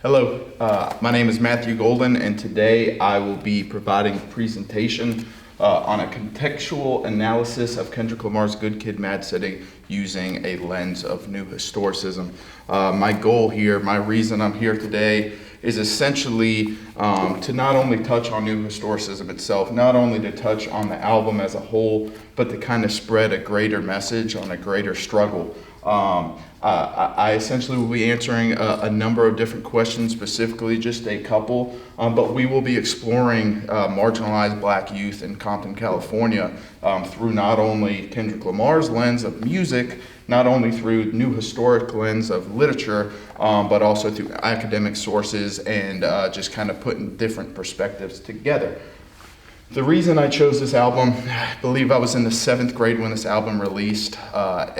Hello, my name is Matthew Golden, and today I will be providing a presentation on a contextual analysis of Kendrick Lamar's Good Kid, M.A.A.d City using a lens of New Historicism. My goal here, my reason I'm here today is essentially to not only touch on New Historicism itself, not only to touch on the album as a whole, but to kind of spread a greater message on a greater struggle. I essentially will be answering a number of different questions, specifically just a couple, but we will be exploring marginalized Black youth in Compton, California through not only Kendrick Lamar's lens of music, not only through new historic lens of literature, but also through academic sources and just kind of putting different perspectives together. The reason I chose this album, I believe I was in the 7th grade when this album released.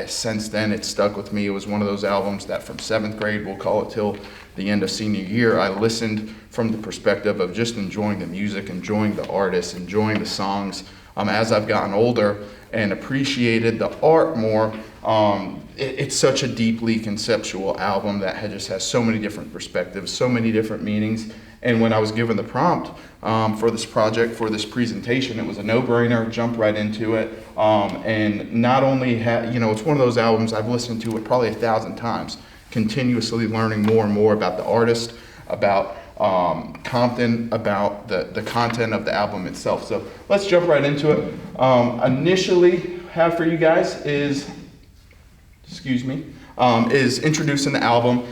Since then, it stuck with me. It was one of those albums that from 7th grade, we'll call it till the end of senior year, I listened from the perspective of just enjoying the music, enjoying the artists, enjoying the songs. As I've gotten older and appreciated the art more, it's such a deeply conceptual album that just has so many different perspectives, so many different meanings. And when I was given the prompt for this project, for this presentation, it was a no-brainer, jump right into it. And not only, it's one of those albums I've listened to it probably 1,000 times, continuously learning more and more about the artist, about Compton, about the content of the album itself. So let's jump right into it. Initially, have for you guys is introducing the album.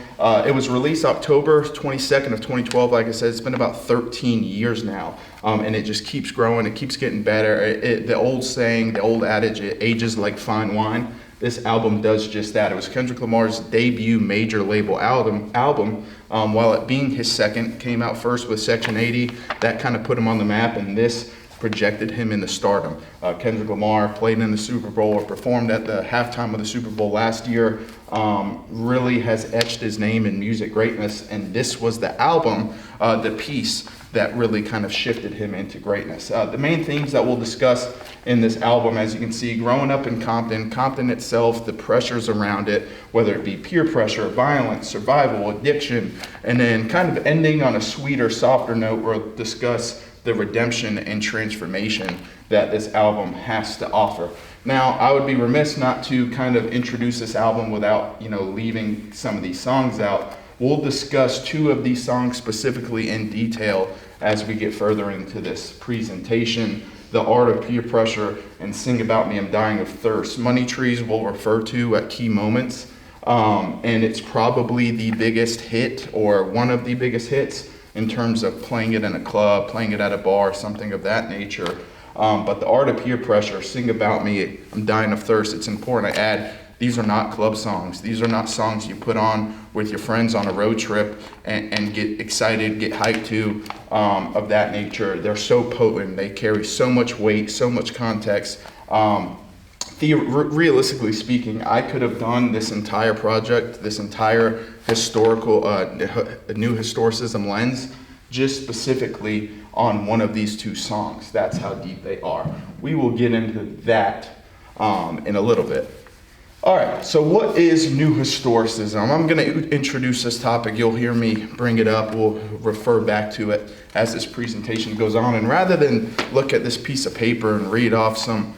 It was released October 22nd of 2012. Like I said, it's been about 13 years now, and it just keeps growing. It keeps getting better. The old saying, the old adage, it ages like fine wine. This album does just that. It was Kendrick Lamar's debut major label album. While it being his second, came out first with Section 80. That kind of put him on the map, and this projected him into stardom. Kendrick Lamar played in the Super Bowl or performed at the halftime of the Super Bowl last year, really has etched his name in music greatness, and this was the album, the piece that really kind of shifted him into greatness. The main themes that we'll discuss in this album, as you can see, growing up in Compton itself, the pressures around it, whether it be peer pressure, violence, survival, addiction, and then kind of ending on a sweeter, softer note, we'll discuss the redemption and transformation that this album has to offer. Now, I would be remiss not to kind of introduce this album without, leaving some of these songs out. We'll discuss 2 of these songs specifically in detail as we get further into this presentation. The Art of Peer Pressure and Sing About Me, I'm Dying of Thirst. Money Trees we'll refer to at key moments, and it's probably the biggest hit or one of the biggest hits in terms of playing it in a club, playing it at a bar, something of that nature. But The Art of Peer Pressure, Sing About Me, I'm Dying of Thirst, it's important I add, these are not club songs. These are not songs you put on with your friends on a road trip and get excited, get hyped to, of that nature. They're so potent, they carry so much weight, so much context. Realistically speaking, I could have done this entire project, this entire historical, New Historicism lens, just specifically on one of these 2 songs. That's how deep they are. We will get into that in a little bit. All right, so what is New Historicism? I'm going to introduce this topic. You'll hear me bring it up. We'll refer back to it as this presentation goes on. And rather than look at this piece of paper and read off some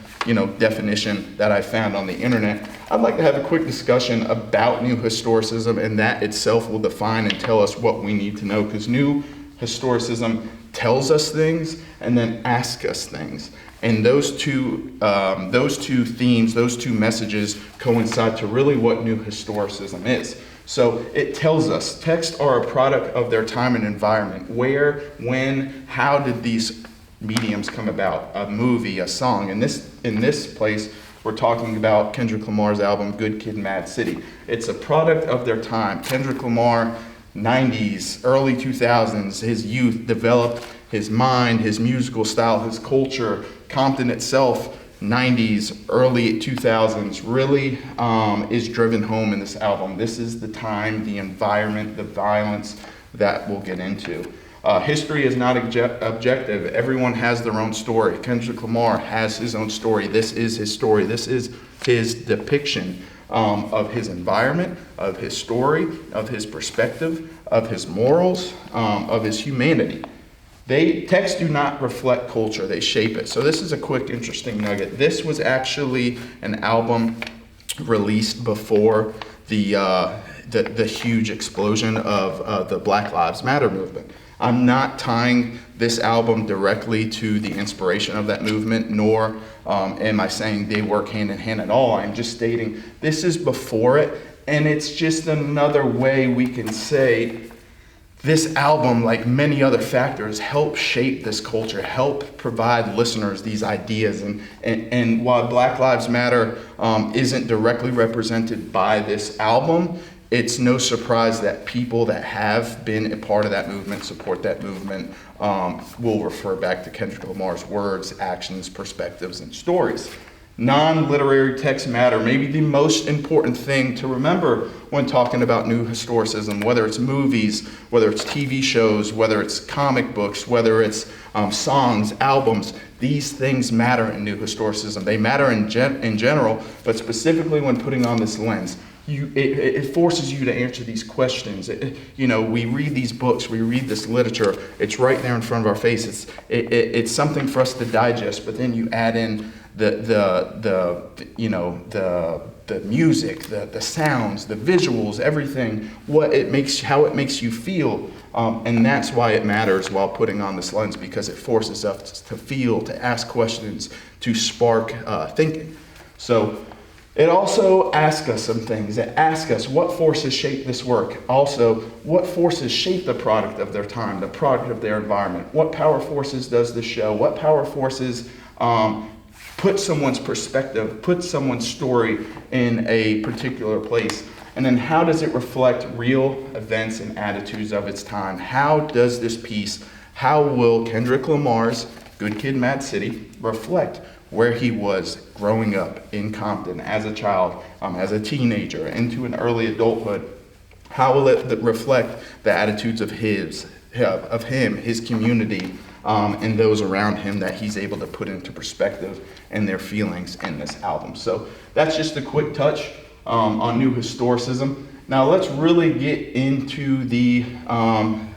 definition that I found on the internet, I'd like to have a quick discussion about New Historicism, and that itself will define and tell us what we need to know, because New Historicism tells us things and then asks us things. And those two themes, those 2 messages coincide to really what New Historicism is. So it tells us texts are a product of their time and environment. Where, when, how did these mediums come about? A movie, a song. In this place, we're talking about Kendrick Lamar's album, Good Kid, M.A.A.d City. It's a product of their time. Kendrick Lamar, 90s, early 2000s, his youth developed his mind, his musical style, his culture. Compton itself, 90s, early 2000s, really is driven home in this album. This is the time, the environment, the violence that we'll get into. History is not objective. Everyone has their own story. Kendrick Lamar has his own story. This is his story. This is his depiction of his environment, of his story, of his perspective, of his morals, of his humanity. Texts do not reflect culture, they shape it. So this is a quick, interesting nugget. This was actually an album released before the huge explosion of the Black Lives Matter movement. I'm not tying this album directly to the inspiration of that movement, nor am I saying they work hand in hand at all. I'm just stating this is before it, and it's just another way we can say this album, like many other factors, help shape this culture, help provide listeners these ideas. And while Black Lives Matter isn't directly represented by this album, it's no surprise that people that have been a part of that movement, support that movement, will refer back to Kendrick Lamar's words, actions, perspectives, and stories. Non-literary texts matter. Maybe the most important thing to remember when talking about New Historicism, whether it's movies, whether it's TV shows, whether it's comic books, whether it's songs, albums, these things matter in New Historicism. They matter in general, but specifically when putting on this lens. It forces you to answer these questions. We read these books, we read this literature, it's right there in front of our face. It's something for us to digest, but then you add in the music, the sounds, the visuals, everything, how it makes you feel, and that's why it matters while putting on this lens, because it forces us to feel, to ask questions, to spark thinking. So it also asks us some things. It asks us what forces shape this work. Also, what forces shape the product of their time, the product of their environment. What power forces does this show? What power forces put someone's perspective, put someone's story in a particular place? And then how does it reflect real events and attitudes of its time? How does this piece, how will Kendrick Lamar's Good Kid, M.A.A.d City reflect where he was growing up in Compton as a child, as a teenager, into an early adulthood? How will it reflect the attitudes of him, his community, and those around him that he's able to put into perspective and their feelings in this album? So that's just a quick touch on New Historicism. Now let's really get into the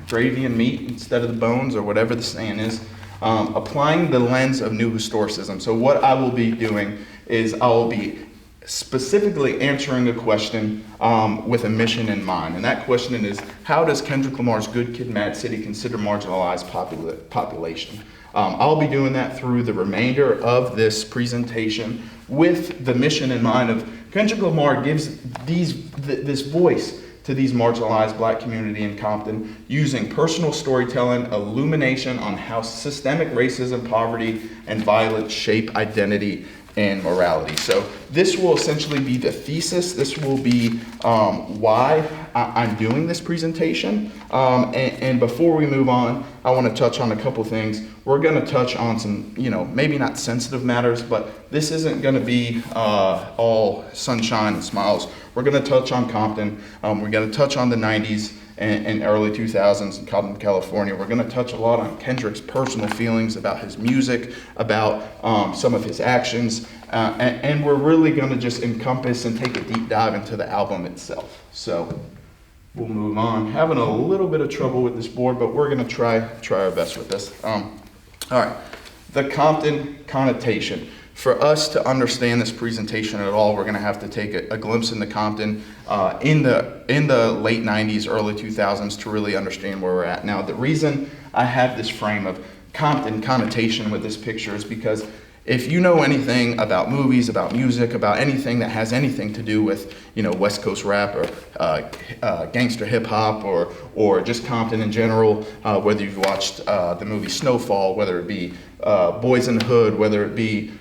gravy and meat instead of the bones, or whatever the saying is. Applying the lens of New Historicism. So what I will be doing is I will be specifically answering a question with a mission in mind. And that question is, how does Kendrick Lamar's Good Kid, M.A.A.d City consider marginalized population? I'll be doing that through the remainder of this presentation with the mission in mind of Kendrick Lamar gives this voice to these marginalized Black community in Compton, using personal storytelling, illumination on how systemic racism, poverty, and violence shape identity and morality. So this will essentially be the thesis. This will be why I'm doing this presentation. And before we move on, I want to touch on a couple things. We're going to touch on some, maybe not sensitive matters, but this isn't going to be all sunshine and smiles. We're going to touch on Compton. We're going to touch on the 90s and early 2000s in Compton, California. We're going to touch a lot on Kendrick's personal feelings about his music, about some of his actions, and we're really going to just encompass and take a deep dive into the album itself. So we'll move on. Having a little bit of trouble with this board, but we're going to try our best with this. All right, the Compton connotation. For us to understand this presentation at all, we're going to have to take a glimpse into Compton in the late 90s, early 2000s to really understand where we're at. Now, the reason I have this frame of Compton connotation with this picture is because if you know anything about movies, about music, about anything that has anything to do with, West Coast rap or gangster hip hop or just Compton in general, whether you've watched the movie Snowfall, whether it be Boys in the Hood, whether it be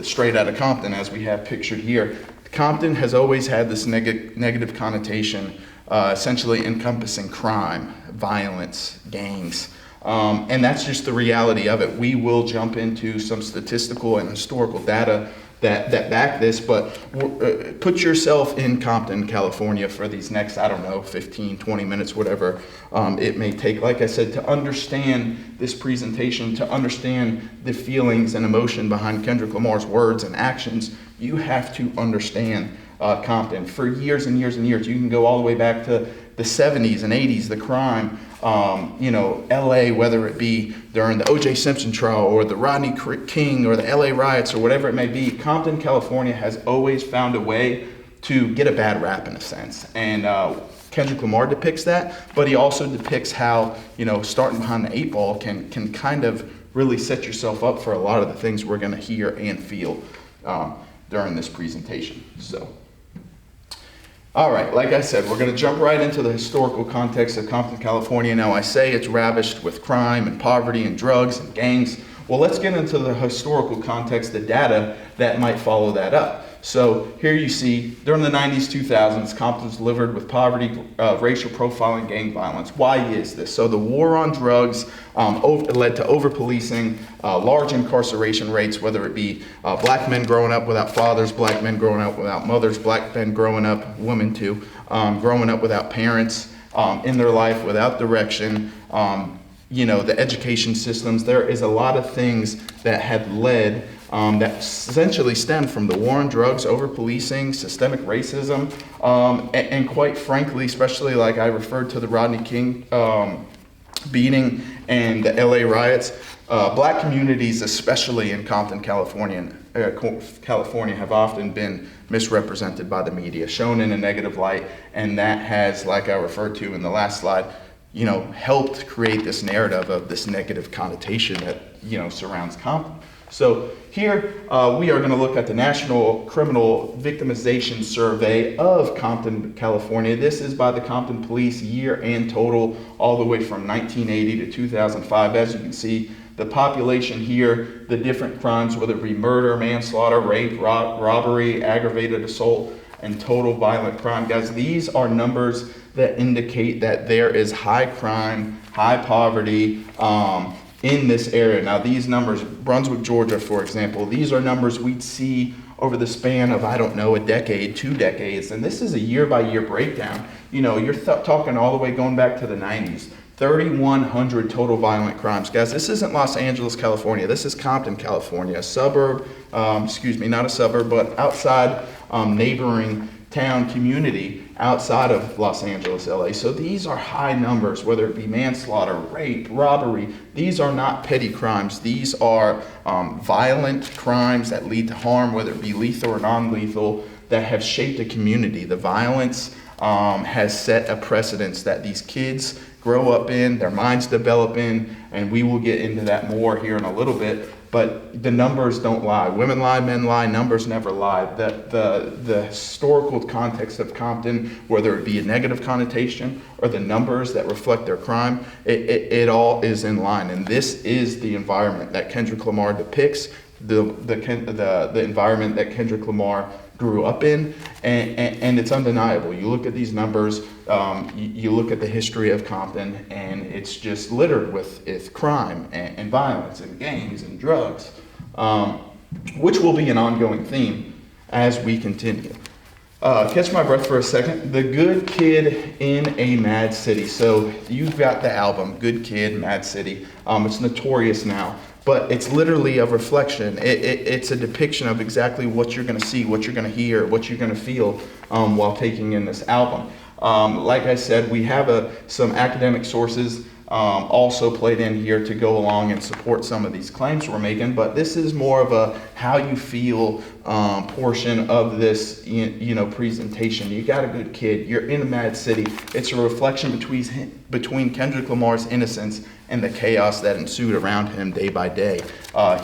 Straight Outta Compton, as we have pictured here, Compton has always had this negative connotation, essentially encompassing crime, violence, gangs. And that's just the reality of it. We will jump into some statistical and historical data that back this, but put yourself in Compton, California for these next, 15, 20 minutes, whatever it may take. Like I said, to understand this presentation, to understand the feelings and emotion behind Kendrick Lamar's words and actions, you have to understand Compton for years and years and years. You can go all the way back to the 70s and 80s, the crime, LA, whether it be during the O.J. Simpson trial or the Rodney King or the LA riots or whatever it may be, Compton, California has always found a way to get a bad rap in a sense. And Kendrick Lamar depicts that, but he also depicts how, starting behind the 8 ball can kind of really set yourself up for a lot of the things we're going to hear and feel during this presentation. So, all right, like I said, we're going to jump right into the historical context of Compton, California. Now, I say it's ravished with crime and poverty and drugs and gangs. Well, let's get into the historical context, the data that might follow that up. So here you see, during the 90s, 2000s, Compton's littered with poverty, racial profiling, gang violence. Why is this? So the war on drugs led to over-policing, large incarceration rates, whether it be black men growing up without fathers, black men growing up without mothers, black men growing up, women too, growing up without parents in their life, without direction. The education systems, there is a lot of things that had led that essentially stemmed from the war on drugs, over-policing, systemic racism, and quite frankly, especially like I referred to the Rodney King beating and the LA riots, black communities, especially in Compton, California, have often been misrepresented by the media, shown in a negative light, and that has, like I referred to in the last slide, helped create this narrative of this negative connotation that, surrounds Compton. So here we are going to look at the National Criminal Victimization Survey of Compton, California. This is by the Compton Police year and total all the way from 1980 to 2005. As you can see, the population here, the different crimes, whether it be murder, manslaughter, rape, robbery, aggravated assault, and total violent crime. Guys, these are numbers that indicate that there is high crime, high poverty, in this area. Now these numbers, Brunswick, Georgia, for example, these are numbers we'd see over the span of, a decade, 2 decades, and this is a year-by-year breakdown. You're talking all the way going back to the 90s, 3,100 total violent crimes. Guys, this isn't Los Angeles, California, this is Compton, California, a suburb, not a suburb, but outside neighboring town community outside of Los Angeles, LA. So these are high numbers, whether it be manslaughter, rape, robbery. These are not petty crimes. These are violent crimes that lead to harm, whether it be lethal or non-lethal, that have shaped a community. The violence has set a precedence that these kids grow up in, their minds develop in, and we will get into that more here in a little bit. But the numbers don't lie. Women lie, men lie, numbers never lie. The historical context of Compton, whether it be a negative connotation or the numbers that reflect their crime, it all is in line. And this is the environment that Kendrick Lamar depicts, the environment that Kendrick Lamar grew up in, and it's undeniable. You look at these numbers, you look at the history of Compton, and it's just littered with crime and violence and gangs and drugs, which will be an ongoing theme as we continue. Catch my breath for a second. The Good Kid in a Mad City. So you've got the album, Good Kid, Mad City. It's notorious now, but it's literally a reflection. It's a depiction of exactly what you're going to see, what you're going to hear, what you're going to feel while taking in this album. Like I said, we have some academic sources also played in here to go along and support some of these claims we're making, but this is more of a how you feel portion of this presentation. You got a good kid, you're in a mad city. It's a reflection between Kendrick Lamar's innocence and the chaos that ensued around him day by day.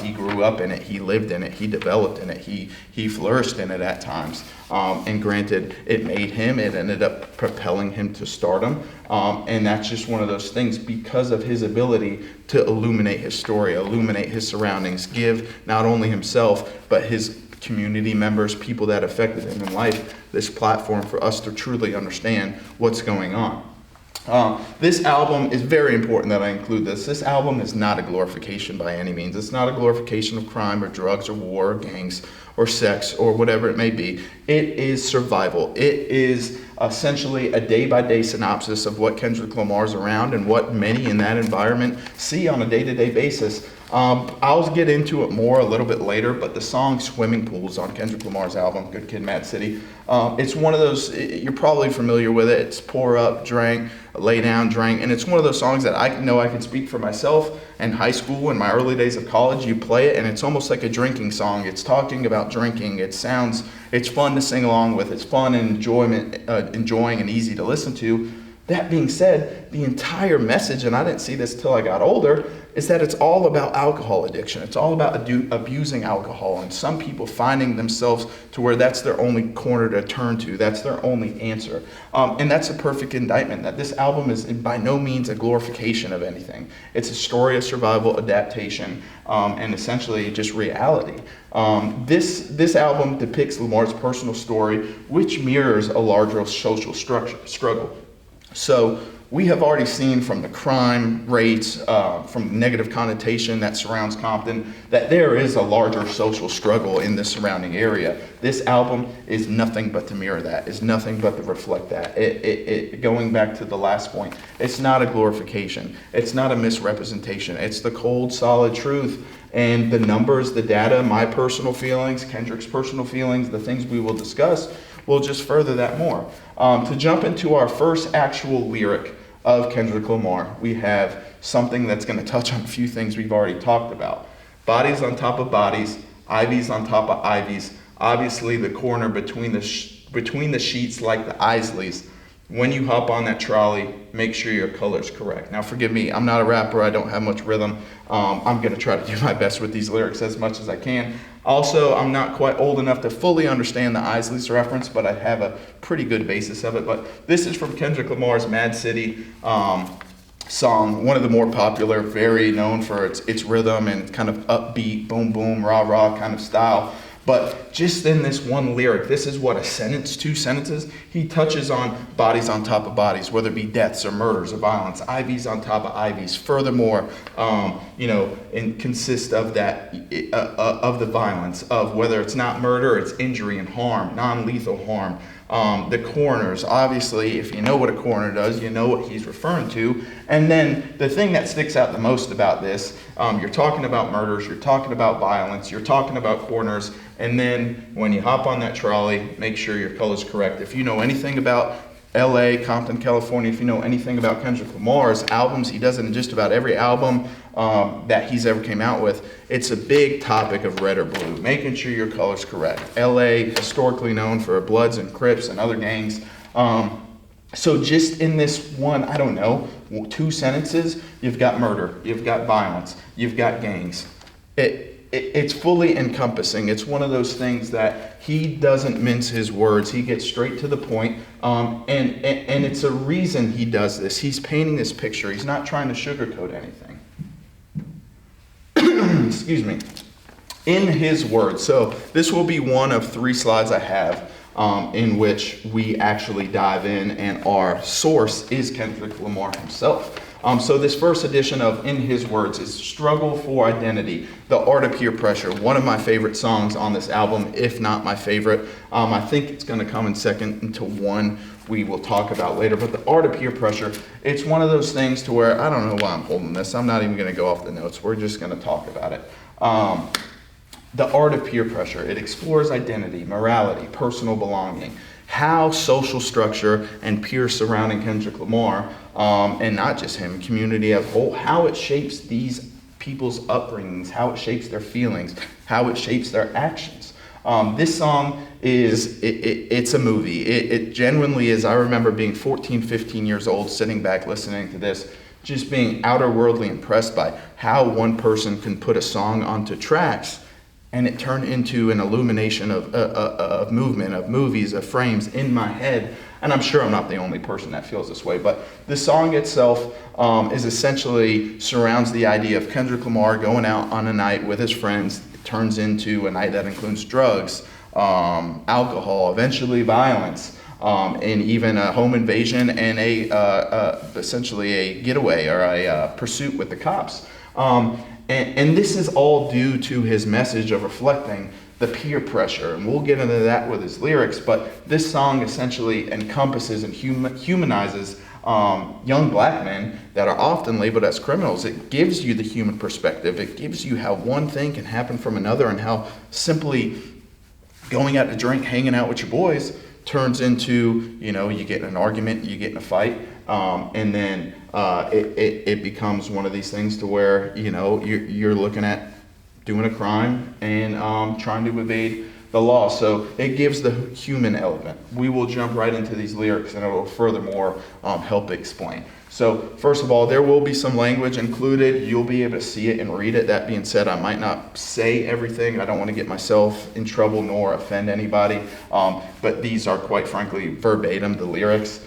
He grew up in it, he lived in it, he developed in it, he flourished in it at times. And granted, it ended up propelling him to stardom. And that's just one of those things because of his ability to illuminate his story, illuminate his surroundings, give not only himself, but his community members, people that affected him in life, this platform for us to truly understand what's going on. This album is very important that I include this. This album is not a glorification by any means. It's not a glorification of crime or drugs or war or gangs or sex or whatever it may be. It is survival. It is essentially a day-by-day synopsis of what Kendrick Lamar's around and what many in that environment see on a day-to-day basis. I'll get into it more a little bit later, but the song Swimming Pools on Kendrick Lamar's album, Good Kid, M.A.A.d City, it's one of those, you're probably familiar with it. It's pour up, drink, lay down, drink, and it's one of those songs that I know I can speak for myself. In high school, in my early days of college, you play it and it's almost like a drinking song. It's talking about drinking. It's fun to sing along with. It's fun and enjoying and easy to listen to. That being said, the entire message, and I didn't see this till I got older, is that it's all about alcohol addiction. It's all about abusing alcohol, and some people finding themselves to where that's their only corner to turn to. That's their only answer. And that's a perfect indictment that this album is by no means a glorification of anything. It's a story of survival, adaptation, and essentially just reality. This album depicts Lamar's personal story, which mirrors a larger social struggle. So we have already seen from the crime rates, from the negative connotation that surrounds Compton, that there is a larger social struggle in the surrounding area. This album is nothing but to mirror that, is nothing but to reflect that. Going back to the last point, it's not a glorification. It's not a misrepresentation. It's the cold, solid truth. And the numbers, the data, my personal feelings, Kendrick's personal feelings, the things we will discuss will just further that more. To jump into our first actual lyric of Kendrick Lamar, we have something that's going to touch on a few things we've already talked about. Bodies on top of bodies, ivies on top of ivies, obviously the corner between the sheets like the Isleys. When you hop on that trolley, make sure your color's correct. Now forgive me, I'm not a rapper, I don't have much rhythm. I'm gonna try to do my best with these lyrics as much as I can. Also, I'm not quite old enough to fully understand the Isleys reference, but I have a pretty good basis of it. But this is from Kendrick Lamar's M.A.A.d City song, one of the more popular, very known for its rhythm and kind of upbeat, boom, boom, rah, rah kind of style. But just in this one lyric, this is what, a sentence, 2 sentences? He touches on bodies on top of bodies, whether it be deaths or murders or violence, ivies on top of ivies. Furthermore, and consist of that, of the violence, of whether it's not murder, it's injury and harm, non-lethal harm. The coroners, obviously, if you know what a coroner does, you know what he's referring to. And then the thing that sticks out the most about this, you're talking about murders, you're talking about violence, you're talking about coroners, and then when you hop on that trolley, make sure your color's correct. If you know anything about LA, Compton, California, if you know anything about Kendrick Lamar's albums, he does it in just about every album that he's ever came out with. It's a big topic of red or blue, making sure your color's correct. LA, historically known for Bloods and Crips and other gangs. So just in this one, 2 sentences, you've got murder, you've got violence, you've got gangs. It's fully encompassing. It's one of those things that he doesn't mince his words. He gets straight to the point, and it's a reason he does this. He's painting this picture. He's not trying to sugarcoat anything. Excuse me. In his words. So this will be one of 3 slides I have in which we actually dive in, and our source is Kendrick Lamar himself. So this first edition of In His Words is Struggle for Identity, The Art of Peer Pressure, one of my favorite songs on this album, if not my favorite. I think it's going to come in second into one we will talk about later, but The Art of Peer Pressure, it's one of those things to where, I don't know why I'm holding this, I'm not even going to go off the notes, we're just going to talk about it. The Art of Peer Pressure, it explores identity, morality, personal belonging, how social structure and peers surrounding Kendrick Lamar, and not just him, community as a whole, how it shapes these people's upbringings, how it shapes their feelings, how it shapes their actions. This song it's a movie. It genuinely is. I remember being 14, 15 years old, sitting back listening to this, just being outer-worldly impressed by how one person can put a song onto tracks and it turned into an illumination of movement, of movies, of frames in my head. And I'm sure I'm not the only person that feels this way, but the song itself is essentially surrounds the idea of Kendrick Lamar going out on a night with his friends. It turns into a night that includes drugs, alcohol, eventually violence, and even a home invasion and essentially a getaway or a pursuit with the cops. And this is all due to his message of reflecting the peer pressure, and we'll get into that with his lyrics, but this song essentially encompasses and humanizes young black men that are often labeled as criminals. It gives you the human perspective. It gives you how one thing can happen from another, and how simply going out to drink, hanging out with your boys turns into, you get in an argument, you get in a fight, and then it becomes one of these things to where, you're looking at doing a crime and trying to evade the law. So it gives the human element. We will jump right into these lyrics, and it will furthermore help explain. So first of all, there will be some language included. You'll be able to see it and read it. That being said, I might not say everything. I don't want to get myself in trouble nor offend anybody. But these are, quite frankly, verbatim, the lyrics.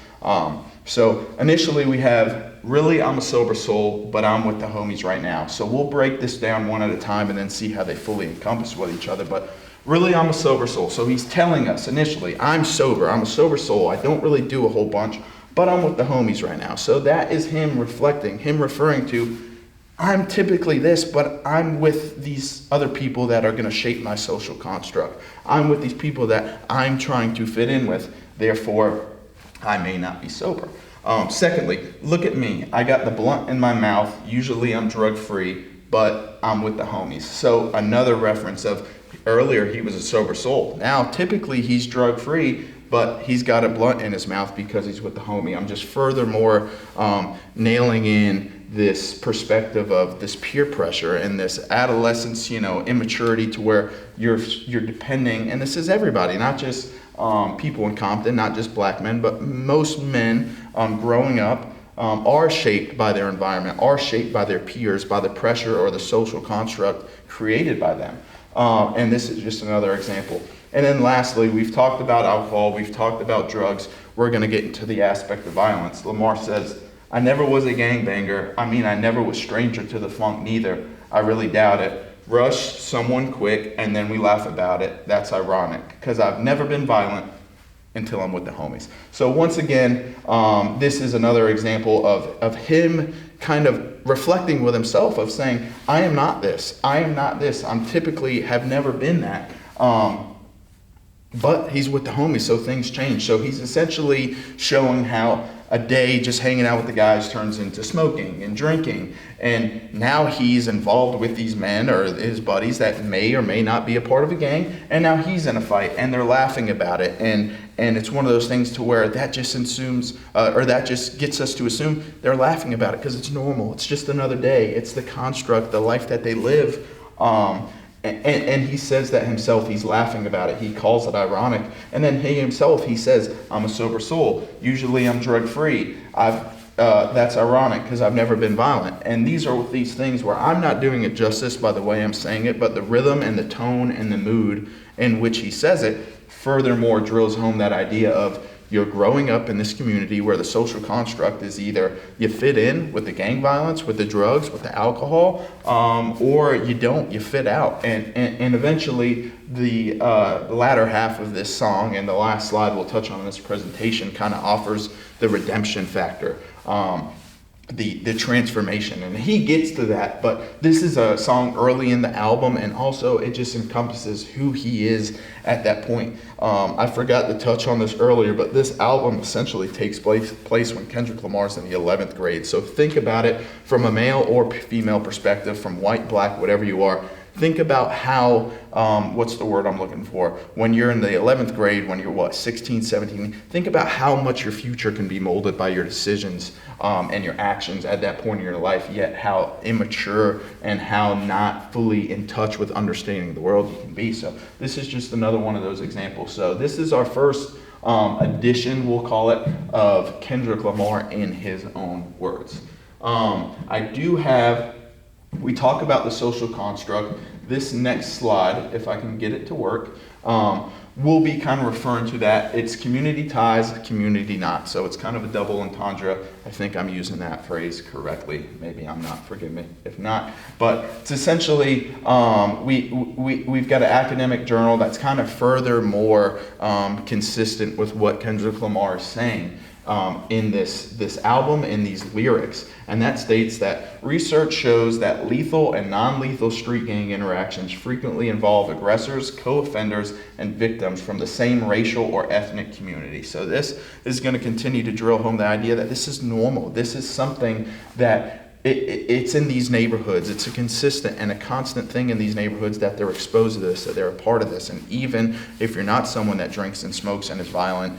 So initially we have, really, I'm a sober soul, but I'm with the homies right now. So we'll break this down one at a time and then see how they fully encompass with each other. But really, I'm a sober soul. So he's telling us initially, I'm sober. I'm a sober soul. I don't really do a whole bunch, but I'm with the homies right now. So that is him reflecting, him referring to, I'm typically this, but I'm with these other people that are going to shape my social construct. I'm with these people that I'm trying to fit in with. Therefore, I may not be sober. Secondly, look at me. I got the blunt in my mouth. Usually I'm drug-free, but I'm with the homies. So another reference of earlier he was a sober soul. Now, typically he's drug-free, but he's got a blunt in his mouth because he's with the homie. I'm just furthermore nailing in this perspective of this peer pressure and this adolescence, immaturity to where you're depending, and this is everybody, not just people in Compton, not just black men, but most men growing up are shaped by their environment, are shaped by their peers, by the pressure or the social construct created by them. And this is just another example. And then lastly, we've talked about alcohol, we've talked about drugs. We're going to get into the aspect of violence. Lamar says, I never was a gangbanger. I never was stranger to the funk neither. I really doubt it. Rush someone quick and then we laugh about it. That's ironic, because I've never been violent until I'm with the homies. So once again, this is another example of him kind of reflecting with himself of saying, I am not this. I am not this. I'm typically have never been that. But he's with the homies, so things change. So he's essentially showing how a day just hanging out with the guys turns into smoking and drinking. And now he's involved with these men or his buddies that may or may not be a part of a gang. And now he's in a fight and they're laughing about it. And it's one of those things to where that just assumes, or that just gets us to assume they're laughing about it because it's normal. It's just another day. It's the construct, the life that they live. And he says that himself, he's laughing about it. He calls it ironic. And then he himself, he says, I'm a sober soul. Usually I'm drug-free. That's ironic because I've never been violent. And these are these things where I'm not doing it justice by the way I'm saying it, but the rhythm and the tone and the mood in which he says it furthermore drills home that idea of you're growing up in this community where the social construct is either you fit in with the gang violence, with the drugs, with the alcohol, or you don't, you fit out. And eventually the latter half of this song and the last slide we'll touch on in this presentation kind of offers the redemption factor. The transformation, and he gets to that, but this is a song early in the album, and also it just encompasses who he is at that point. I forgot to touch on this earlier, but this album essentially takes place when Kendrick Lamar's in the 11th grade. So think about it from a male or female perspective, from white, black, whatever you are. Think about how, what's the word I'm looking for? When you're in the 11th grade, when you're 16, 17, think about how much your future can be molded by your decisions and your actions at that point in your life, yet how immature and how not fully in touch with understanding the world you can be. So this is just another one of those examples. So this is our first edition, we'll call it, of Kendrick Lamar in his own words. We talk about the social construct. This next slide, if I can get it to work, will be kind of referring to that. It's community ties, community not. So it's kind of a double entendre. I think I'm using that phrase correctly. Maybe I'm not, forgive me if not. But it's essentially, we've got an academic journal that's kind of furthermore consistent with what Kendrick Lamar is saying. in this album, in these lyrics. And that states that research shows that lethal and non-lethal street gang interactions frequently involve aggressors, co-offenders, and victims from the same racial or ethnic community. So this is going to continue to drill home the idea that this is normal. This is something that it's in these neighborhoods. It's a consistent and a constant thing in these neighborhoods that they're exposed to this, that they're a part of this. And even if you're not someone that drinks and smokes and is violent,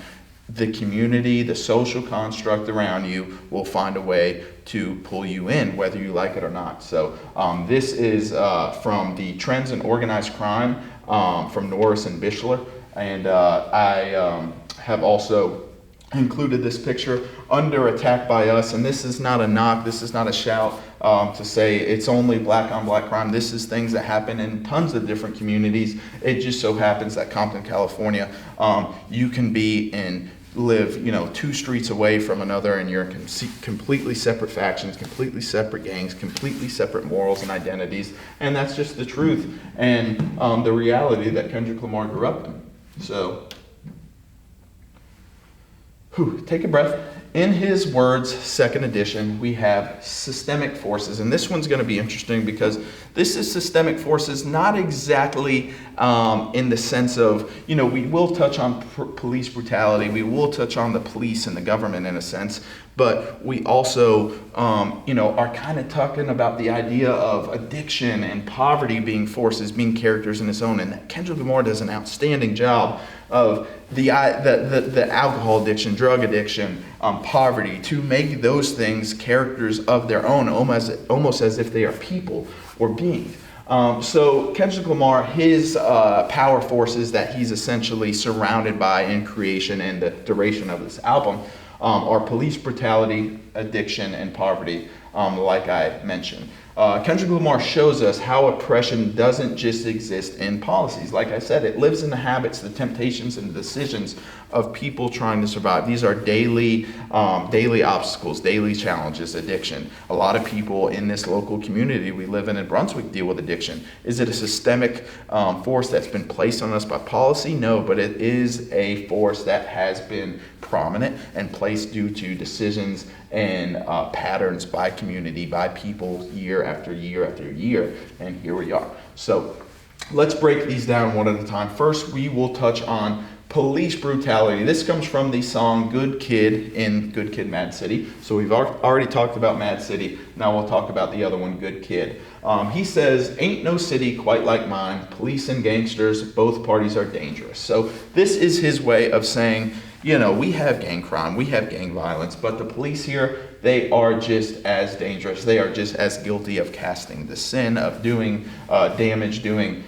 the community, the social construct around you will find a way to pull you in, whether you like it or not. So this is from the Trends in Organized Crime from Norris and Bischler. And I have also included this picture, Under Attack by Us, and this is not a knock, this is not a shout to say it's only black on black crime. This is things that happen in tons of different communities. It just so happens that Compton, California, you can be and live, 2 streets away from another, and you're in completely separate factions, completely separate gangs, completely separate morals and identities, and that's just the truth and the reality that Kendrick Lamar grew up in. So take a breath. In his words, second edition, we have systemic forces. And this one's going to be interesting because this is systemic forces, not exactly in the sense of, we will touch on police brutality. We will touch on the police and the government in a sense. But we also, are kind of talking about the idea of addiction and poverty being forces, being characters in its own. And Kendrick Lamar does an outstanding job of the alcohol addiction, drug addiction, poverty, to make those things characters of their own, almost as if they are people or beings. So Kendrick Lamar, his power forces that he's essentially surrounded by in creation and the duration of this album are police brutality, addiction, and poverty, like I mentioned. Kendrick Lamar shows us how oppression doesn't just exist in policies. Like I said, it lives in the habits, the temptations, and the decisions of people trying to survive. These are daily obstacles, daily challenges, addiction. A lot of people in this local community we live in Brunswick deal with addiction. Is it a systemic force that's been placed on us by policy? No, but it is a force that has been prominent and placed due to decisions and patterns by community, by people, year after year after year, and here we are. So let's break these down one at a time. First, we will touch on police brutality. This comes from the song Good Kid in Good Kid, M.A.A.d City. So we've already talked about M.A.A.d City. Now we'll talk about the other one, Good Kid. He says, "Ain't no city quite like mine. Police and gangsters, both parties are dangerous." So this is his way of saying, we have gang crime, we have gang violence, but the police here, they are just as dangerous. They are just as guilty of casting the sin, of doing damage, doing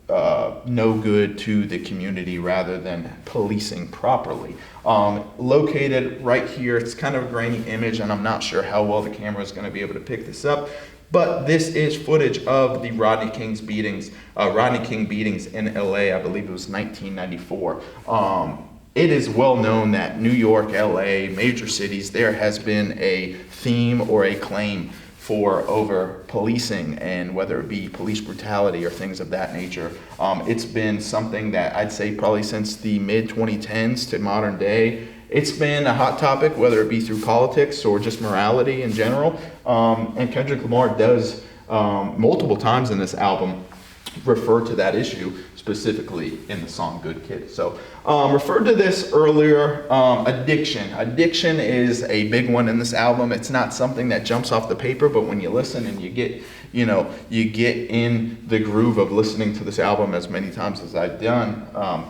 no good to the community rather than policing properly. Located right here, it's kind of a grainy image, and I'm not sure how well the camera is going to be able to pick this up. But this is footage of the Rodney King beatings in LA. I believe it was 1994. It is well known that New York, LA, major cities, there has been a theme or a claim for over policing, and whether it be police brutality or things of that nature. It's been something that I'd say probably since the mid-2010s to modern day. It's been a hot topic, whether it be through politics or just morality in general. And Kendrick Lamar does multiple times in this album refer to that issue, specifically in the song Good Kid. So referred to this earlier, addiction. Addiction is a big one in this album. It's not something that jumps off the paper, but when you listen and you get in the groove of listening to this album as many times as I've done,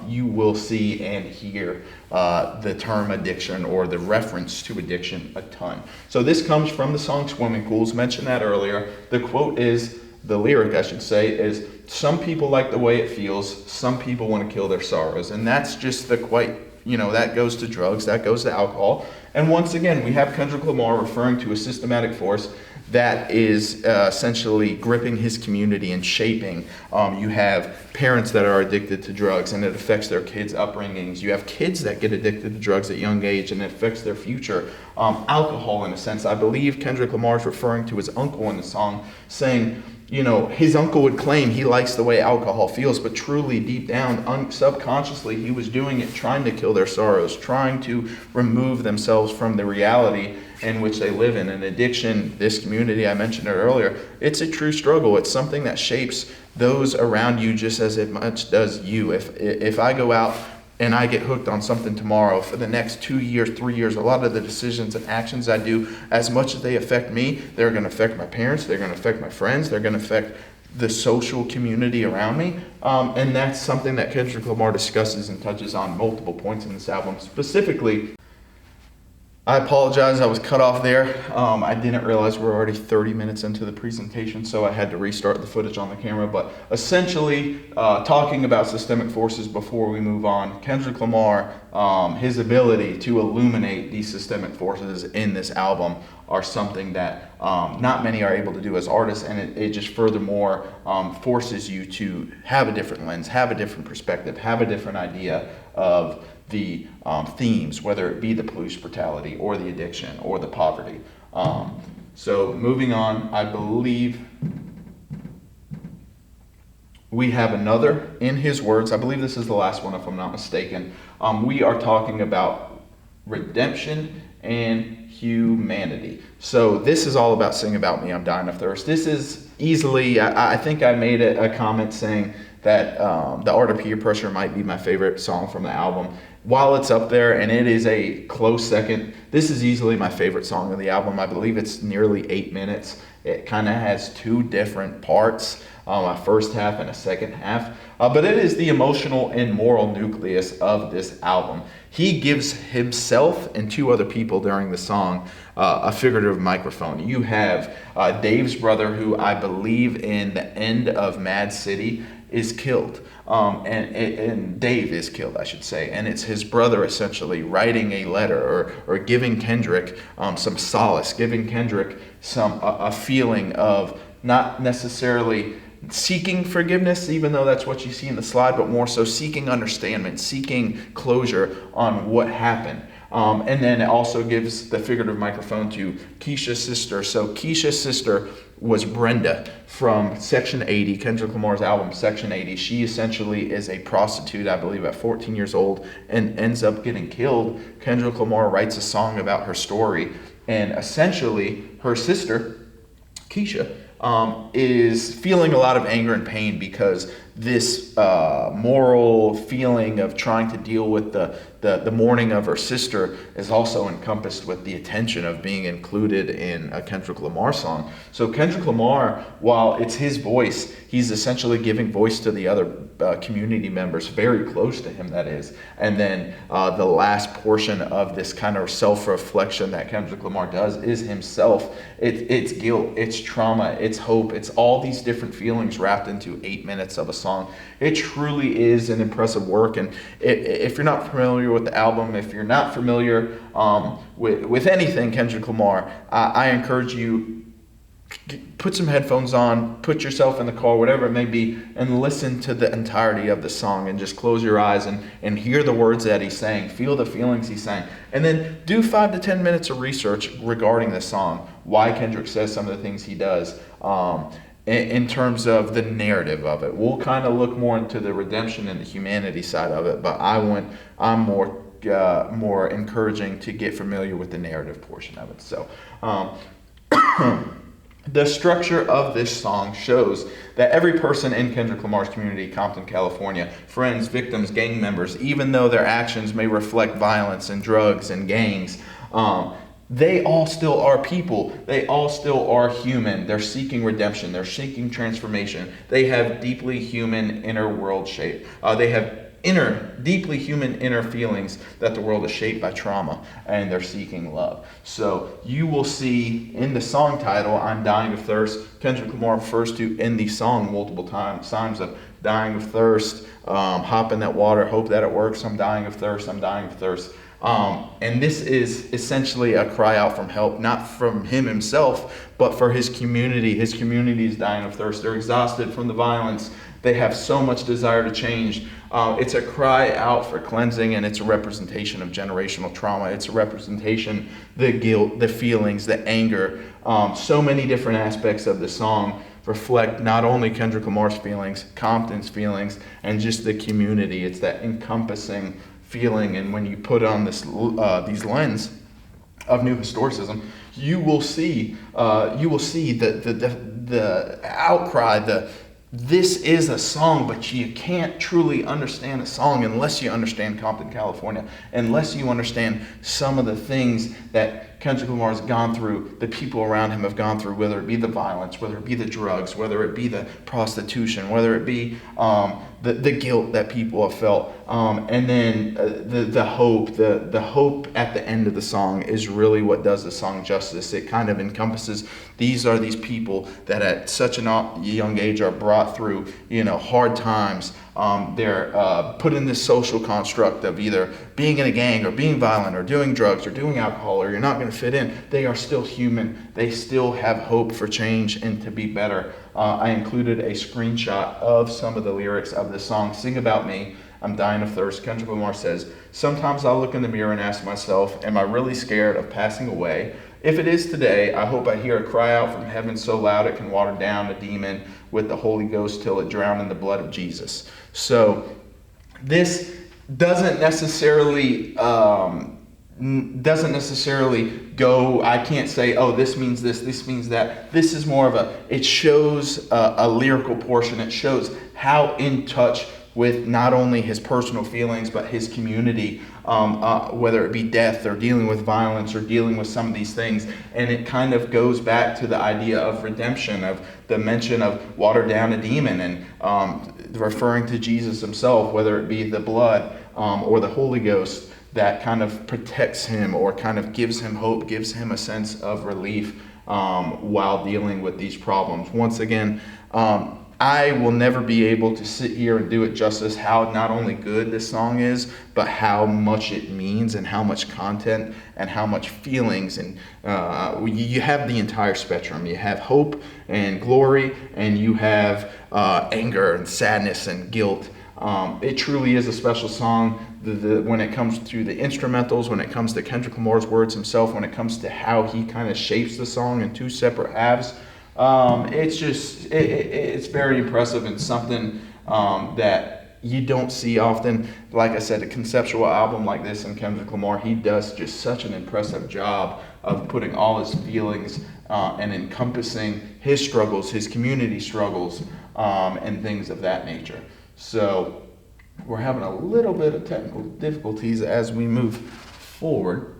you will see and hear the term addiction or the reference to addiction a ton. So this comes from the song Swimming Pools, mentioned that earlier. The quote is, the lyric I should say, is, "Some people like the way it feels, some people want to kill their sorrows." And that's just that goes to drugs, that goes to alcohol. And once again, we have Kendrick Lamar referring to a systematic force that is essentially gripping his community and shaping. You have parents that are addicted to drugs and it affects their kids' upbringings. You have kids that get addicted to drugs at a young age and it affects their future. Alcohol, in a sense. I believe Kendrick Lamar is referring to his uncle in the song, saying, his uncle would claim he likes the way alcohol feels, but truly deep down, subconsciously, he was doing it trying to kill their sorrows, trying to remove themselves from the reality in which they live in. And addiction, this community, I mentioned it earlier, it's a true struggle. It's something that shapes those around you just as much does you. If I go out and I get hooked on something tomorrow, for the next 2 years, 3 years, a lot of the decisions and actions I do, as much as they affect me, they're going to affect my parents, they're going to affect my friends, they're going to affect the social community around me. And that's something that Kendrick Lamar discusses and touches on multiple points in this album. Specifically, I apologize, I was cut off there. I didn't realize we're already 30 minutes into the presentation, so I had to restart the footage on the camera. But essentially, talking about systemic forces before we move on, Kendrick Lamar, his ability to illuminate these systemic forces in this album are something that not many are able to do as artists, and it just furthermore forces you to have a different lens, have a different perspective, have a different idea of the themes, whether it be the police brutality or the addiction or the poverty. So moving on, I believe we have another, in his words, I believe this is the last one if I'm not mistaken. We are talking about redemption and humanity. So this is all about Sing About Me, I'm Dying of Thirst. This is easily, I think I made a comment saying that The Art of Peer Pressure might be my favorite song from the album. While it's up there and it is a close second, this is easily my favorite song of the album. I believe it's nearly 8 minutes. It kind of has two different parts, a first half and a second half. But it is the emotional and moral nucleus of this album. He gives himself and two other people during the song a figurative microphone. You have Dave's brother, who I believe in the end of Mad City is killed. And Dave is killed, I should say. And it's his brother essentially writing a letter or giving Kendrick some solace, giving Kendrick a feeling of not necessarily seeking forgiveness, even though that's what you see in the slide, but more so seeking understanding, seeking closure on what happened. And then it also gives the figurative microphone to Keisha's sister. So Keisha's sister was Brenda from Section 80, Kendrick Lamar's album Section 80. She essentially is a prostitute, I believe, at 14 years old and ends up getting killed. Kendrick Lamar writes a song about her story, and essentially her sister, Keisha, is feeling a lot of anger and pain because this moral feeling of trying to deal with the mourning of her sister is also encompassed with the attention of being included in a Kendrick Lamar song. So Kendrick Lamar, while it's his voice, he's essentially giving voice to the other community members very close to him, that is. And then the last portion of this kind of self-reflection that Kendrick Lamar does is himself. It's guilt, it's trauma, it's hope, it's all these different feelings wrapped into 8 minutes of a song. It truly is an impressive work, and if you're not familiar with the album, if you're not familiar with anything Kendrick Lamar, I encourage you, put some headphones on, put yourself in the car, whatever it may be, and listen to the entirety of the song and just close your eyes and hear the words that he's saying, feel the feelings he's saying, and then do 5 to 10 minutes of research regarding the song, why Kendrick says some of the things he does, in terms of the narrative of it. We'll kind of look more into the redemption and the humanity side of it, but I'm more encouraging to get familiar with the narrative portion of it. So the structure of this song shows that every person in Kendrick Lamar's community, Compton, California, friends, victims, gang members, even though their actions may reflect violence and drugs and gangs, they all still are people. They all still are human. They're seeking redemption. They're seeking transformation. They have deeply human inner world shape. They have deeply human inner feelings that the world is shaped by trauma, and they're seeking love. So you will see in the song title, I'm Dying of Thirst, Kendrick Lamar refers to in the song multiple times, signs of dying of thirst, hop in that water, hope that it works, I'm dying of thirst, I'm dying of thirst. And this is essentially a cry out from help, not from him himself, but for his community. His community is dying of thirst. They're exhausted from the violence. They have so much desire to change. It's a cry out for cleansing, and it's a representation of generational trauma. It's a representation, the guilt, the feelings, the anger, so many different aspects of the song reflect not only Kendrick Lamar's feelings, Compton's feelings, and just the community. It's that encompassing feeling. And when you put on these lens of New Historicism, you will see the outcry. This is a song, but you can't truly understand a song unless you understand Compton, California, unless you understand some of the things that Kendrick Lamar has gone through, the people around him have gone through, whether it be the violence, whether it be the drugs, whether it be the prostitution, whether it be the guilt that people have felt, and then the hope. The hope at the end of the song is really what does the song justice. It kind of encompasses these people that at such a young age are brought through, hard times. They're put in this social construct of either being in a gang or being violent or doing drugs or doing alcohol, or you're not going to fit in. They are still human. They still have hope for change and to be better. I included a screenshot of some of the lyrics of the song. Sing About Me, I'm Dying of Thirst. Kendrick Lamar says, sometimes I'll look in the mirror and ask myself, am I really scared of passing away? If it is today, I hope I hear a cry out from heaven so loud it can water down a demon with the Holy Ghost till it drown in the blood of Jesus. So this doesn't necessarily go, I can't say, oh, this means this means that. This is more of it shows a lyrical portion. It shows how in touch with not only his personal feelings, but his community, whether it be death or dealing with violence or dealing with some of these things. And it kind of goes back to the idea of redemption, of the mention of water down a demon, and referring to Jesus himself, whether it be the blood or the Holy Ghost that kind of protects him or kind of gives him hope, gives him a sense of relief while dealing with these problems. Once again, I will never be able to sit here and do it justice how not only good this song is, but how much it means and how much content and how much feelings. And you have the entire spectrum. You have hope and glory, and you have anger and sadness and guilt. It truly is a special song. When it comes to the instrumentals, when it comes to Kendrick Lamar's words himself, when it comes to how he kind of shapes the song in two separate halves, it's very impressive and something that you don't see often. Like I said, a conceptual album like this in Kendrick Lamar, he does just such an impressive job of putting all his feelings and encompassing his struggles, his community struggles, and things of that nature. So we're having a little bit of technical difficulties as we move forward.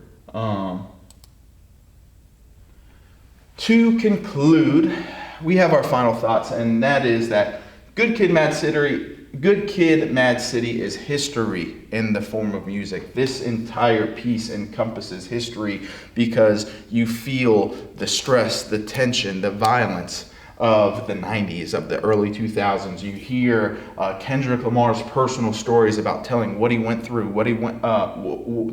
To conclude, we have our final thoughts, and that is that Good Kid, Mad City is history in the form of music. This entire piece encompasses history because you feel the stress, the tension, the violence of the 90s, of the early 2000s. You hear Kendrick Lamar's personal stories about telling what he went through,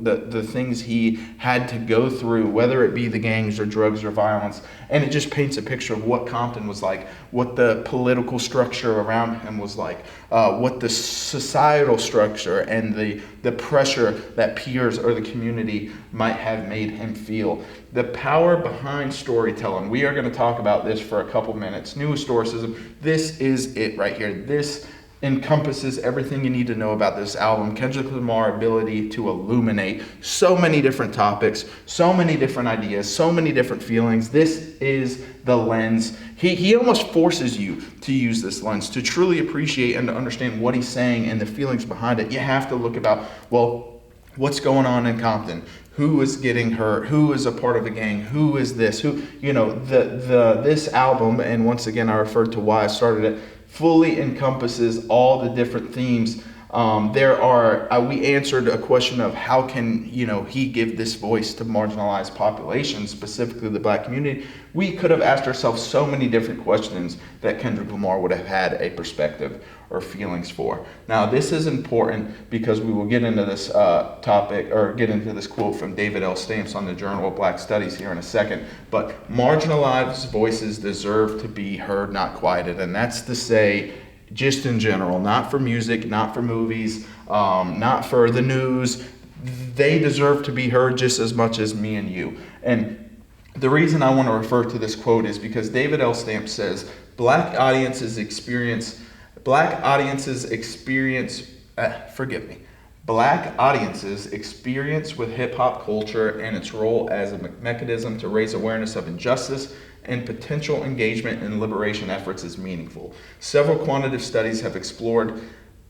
the things he had to go through, whether it be the gangs or drugs or violence. And it just paints a picture of what Compton was like, what the political structure around him was like, what the societal structure and the pressure that peers or the community might have made him feel. The power behind storytelling. We are going to talk about this for a couple minutes. New Historicism. This is it right here. This encompasses everything you need to know about this album. Kendrick Lamar's ability to illuminate so many different topics, so many different ideas, so many different feelings. This is the lens. He almost forces you to use this lens to truly appreciate and to understand what he's saying and the feelings behind it. You have to look about, well, what's going on in Compton? Who is getting hurt? Who is a part of the gang? Who is this? This album, and once again I referred to why I started it, fully encompasses all the different themes. We answered a question of how can he give this voice to marginalized populations, specifically the Black community. We could have asked ourselves so many different questions that Kendrick Lamar would have had a perspective or feelings for. Now, this is important because we will get into this topic, or get into this quote from David L. Stamps on the Journal of Black Studies here in a second. But marginalized voices deserve to be heard, not quieted. And that's to say, just in general, not for music, not for movies, not for the news. They deserve to be heard just as much as me and you. And The reason I want to refer to this quote is because David L. Stamp says, Black audiences experience Black audiences experience with hip hop culture and its role as a mechanism to raise awareness of injustice and potential engagement in liberation efforts is meaningful. Several quantitative studies have explored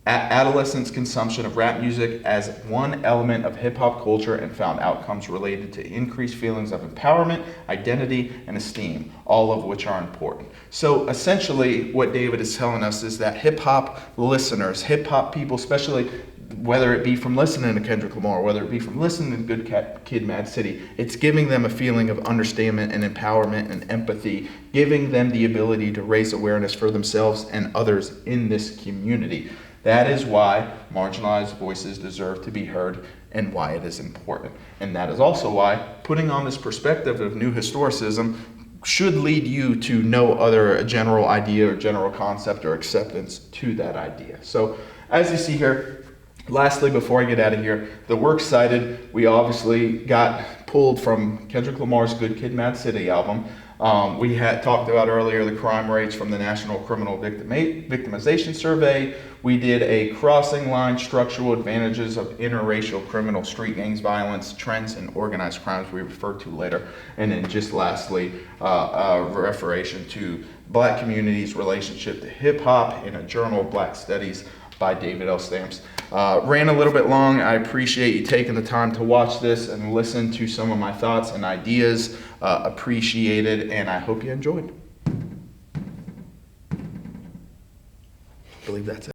adolescents' consumption of rap music as one element of hip hop culture and found outcomes related to increased feelings of empowerment, identity, and esteem, all of which are important. So essentially, what David is telling us is that hip hop listeners, hip hop people, especially whether it be from listening to Kendrick Lamar, whether it be from listening to Good Kid, M.A.A.d, City, it's giving them a feeling of understanding and empowerment and empathy, giving them the ability to raise awareness for themselves and others in this community. That is why marginalized voices deserve to be heard and why it is important. And that is also why putting on this perspective of new historicism should lead you to no other general idea or general concept or acceptance to that idea. So as you see here, lastly, before I get out of here, the works cited, we obviously got pulled from Kendrick Lamar's Good Kid, M.A.A.d, City album. We had talked about earlier the crime rates from the National Criminal Victimization Survey. We did a crossing line structural advantages of interracial criminal street gangs violence, trends, and organized crimes we referred to later. And then just lastly, a referation to Black communities' relationship to hip hop in a Journal of Black Studies by David L. Stamps. Ran a little bit long. I appreciate you taking the time to watch this and listen to some of my thoughts and ideas. Appreciated, and I hope you enjoyed. I believe that's it.